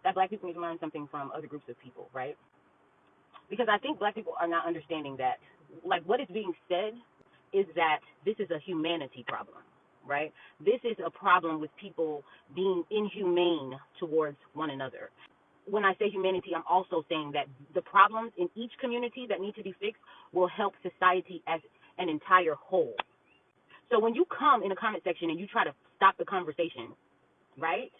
that black people need to learn something from other groups of people, right? Because I think black people are not understanding that, like, what is being said is that this is a humanity problem, right? This is a problem with people being inhumane towards one another. When I say humanity, I'm also saying that the problems in each community that need to be fixed will help society as an entire whole. So when you come in a comment section and you try to stop the conversation, right?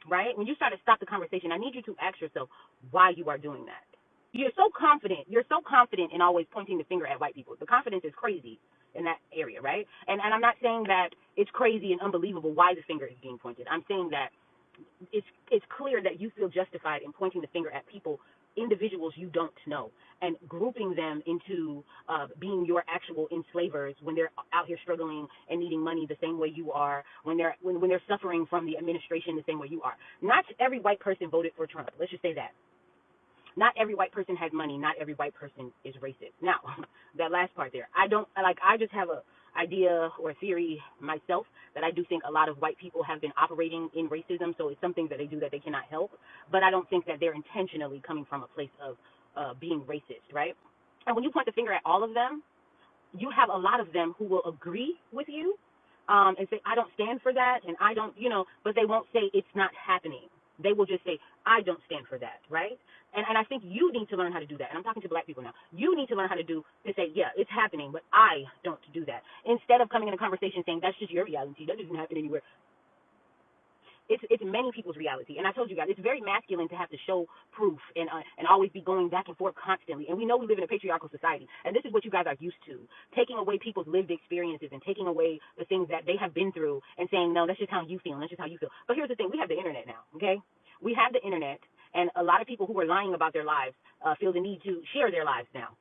Right? When you try to stop the conversation, I need you to ask yourself why you are doing that. You're so confident. You're so confident in always pointing the finger at white people. The confidence is crazy in that area, right? And I'm not saying that it's crazy and unbelievable why the finger is being pointed. I'm saying that it's clear that you feel justified in pointing the finger at people, individuals you don't know, and grouping them into being your actual enslavers when they're out here struggling and needing money the same way you are, when they're suffering from the administration the same way you are. Not every white person voted for Trump. Let's just say that. Not every white person has money. Not every white person is racist. Now, that last part there, I just have a idea or theory myself that I do think a lot of white people have been operating in racism, so it's something that they do that they cannot help, but I don't think that they're intentionally coming from a place of being racist, right? And when you point the finger at all of them, you have a lot of them who will agree with you and say, I don't stand for that, and I don't, but they won't say it's not happening. They will just say, I don't stand for that, right? And I think you need to learn how to do that. And I'm talking to black people now. You need to learn how to say, yeah, it's happening, but I don't do that. Instead of coming in a conversation saying, that's just your reality. That doesn't happen anywhere. It's many people's reality. And I told you guys, it's very masculine to have to show proof and always be going back and forth constantly. And we know we live in a patriarchal society. And this is what you guys are used to, taking away people's lived experiences and taking away the things that they have been through and saying, no, that's just how you feel. And that's just how you feel. But here's the thing. We have the internet now, okay? We have the internet. And a lot of people who are lying about their lives feel the need to share their lives now.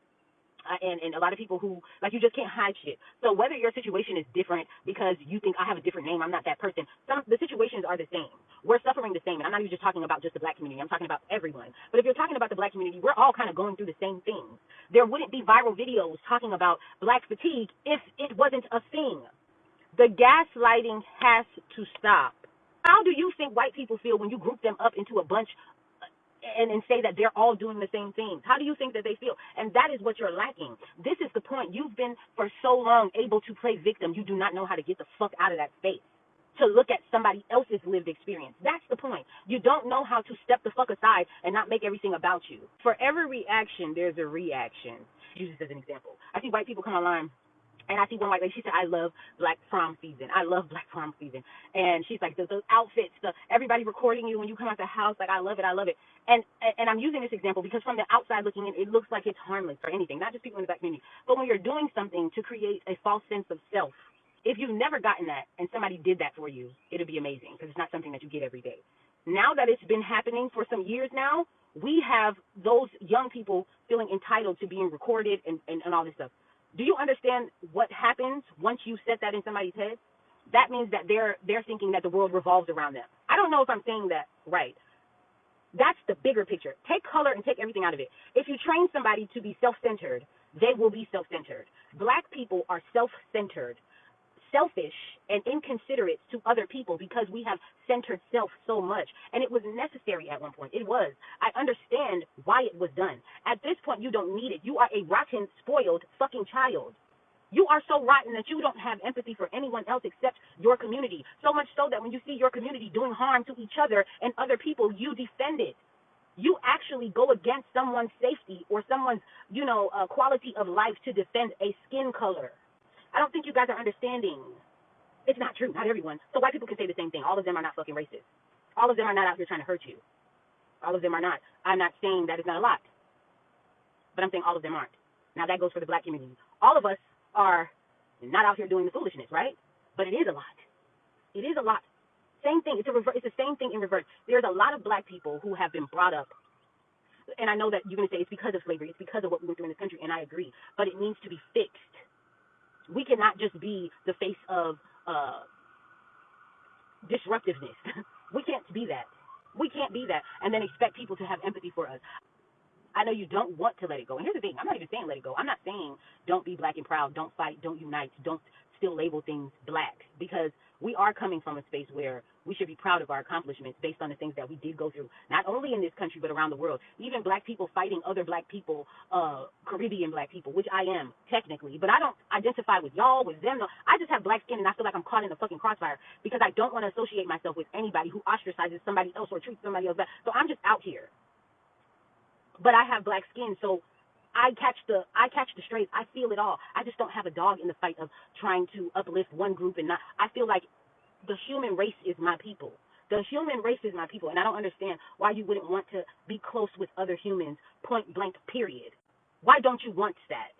And a lot of people who, like, you just can't hide shit. So whether your situation is different because you think I have a different name, I'm not that person, the situations are the same. We're suffering the same. And I'm not even just talking about just the black community. I'm talking about everyone. But if you're talking about the black community, we're all kind of going through the same things. There wouldn't be viral videos talking about black fatigue if it wasn't a thing. The gaslighting has to stop. How do you think white people feel when you group them up into a bunch and say that they're all doing the same things? How do you think that they feel? And that is what you're lacking. This is the point. You've been for so long able to play victim. You do not know how to get the fuck out of that space to look at somebody else's lived experience. That's the point. You don't know how to step the fuck aside and not make everything about you. For every reaction, there's a reaction. Use this as an example. I see white people come online, and I see one white lady, she said, I love black prom season. I love black prom season. And she's like, those outfits, everybody recording you when you come out the house, like, I love it, I love it. And I'm using this example because from the outside looking in, it looks like it's harmless or anything, not just people in the black community. But when you're doing something to create a false sense of self, if you've never gotten that and somebody did that for you, it'll be amazing because it's not something that you get every day. Now that it's been happening for some years now, we have those young people feeling entitled to being recorded and all this stuff. Do you understand what happens once you set that in somebody's head? That means that they're thinking that the world revolves around them. I don't know if I'm saying that right. That's the bigger picture. Take color and take everything out of it. If you train somebody to be self-centered, they will be self-centered. Black people are self-centered, selfish, and inconsiderate to other people because we have centered self so much. And it was necessary at one point. It was. I understand why it was done. At this point, you don't need it. You are a rotten, spoiled fucking child. You are so rotten that you don't have empathy for anyone else except your community. So much so that when you see your community doing harm to each other and other people, you defend it. You actually go against someone's safety or someone's, quality of life to defend a skin color. I don't think you guys are understanding. It's not true. Not everyone. So white people can say the same thing. All of them are not fucking racist. All of them are not out here trying to hurt you. All of them are not. I'm not saying that it's not a lot. But I'm saying all of them aren't. Now that goes for the black community. All of us are not out here doing the foolishness, right? But it is a lot. It is a lot. Same thing. It's the same thing in reverse. There's a lot of black people who have been brought up. And I know that you're going to say it's because of slavery. It's because of what we went through in this country. And I agree. But it needs to be fixed. We cannot just be the face of disruptiveness. We can't be that. We can't be that and then expect people to have empathy for us. I know you don't want to let it go. And here's the thing. I'm not even saying let it go. I'm not saying don't be black and proud, don't fight, don't unite, don't still label things black. Because we are coming from a space where we should be proud of our accomplishments based on the things that we did go through, not only in this country but around the world. Even black people fighting other black people, Caribbean black people, which I am technically, but I don't identify with y'all, with them. No. I just have black skin, and I feel like I'm caught in a fucking crossfire because I don't want to associate myself with anybody who ostracizes somebody else or treats somebody else bad. So I'm just out here. But I have black skin, so I catch the strays. I feel it all. I just don't have a dog in the fight of trying to uplift one group and not. I feel like the human race is my people. The human race is my people, and I don't understand why you wouldn't want to be close with other humans, point blank, period. Why don't you want that?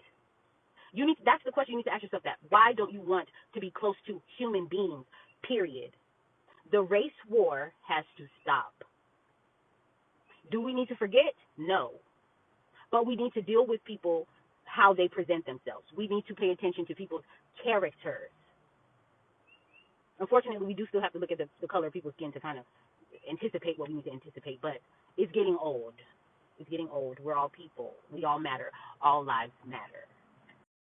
That's the question you need to ask yourself. That why don't you want to be close to human beings, period? The race war has to stop. Do we need to forget? No. But we need to deal with people how they present themselves. We need to pay attention to people's characters. Unfortunately, we do still have to look at the color of people's skin to kind of anticipate what we need to anticipate, but it's getting old. It's getting old. We're all people. We all matter. All lives matter.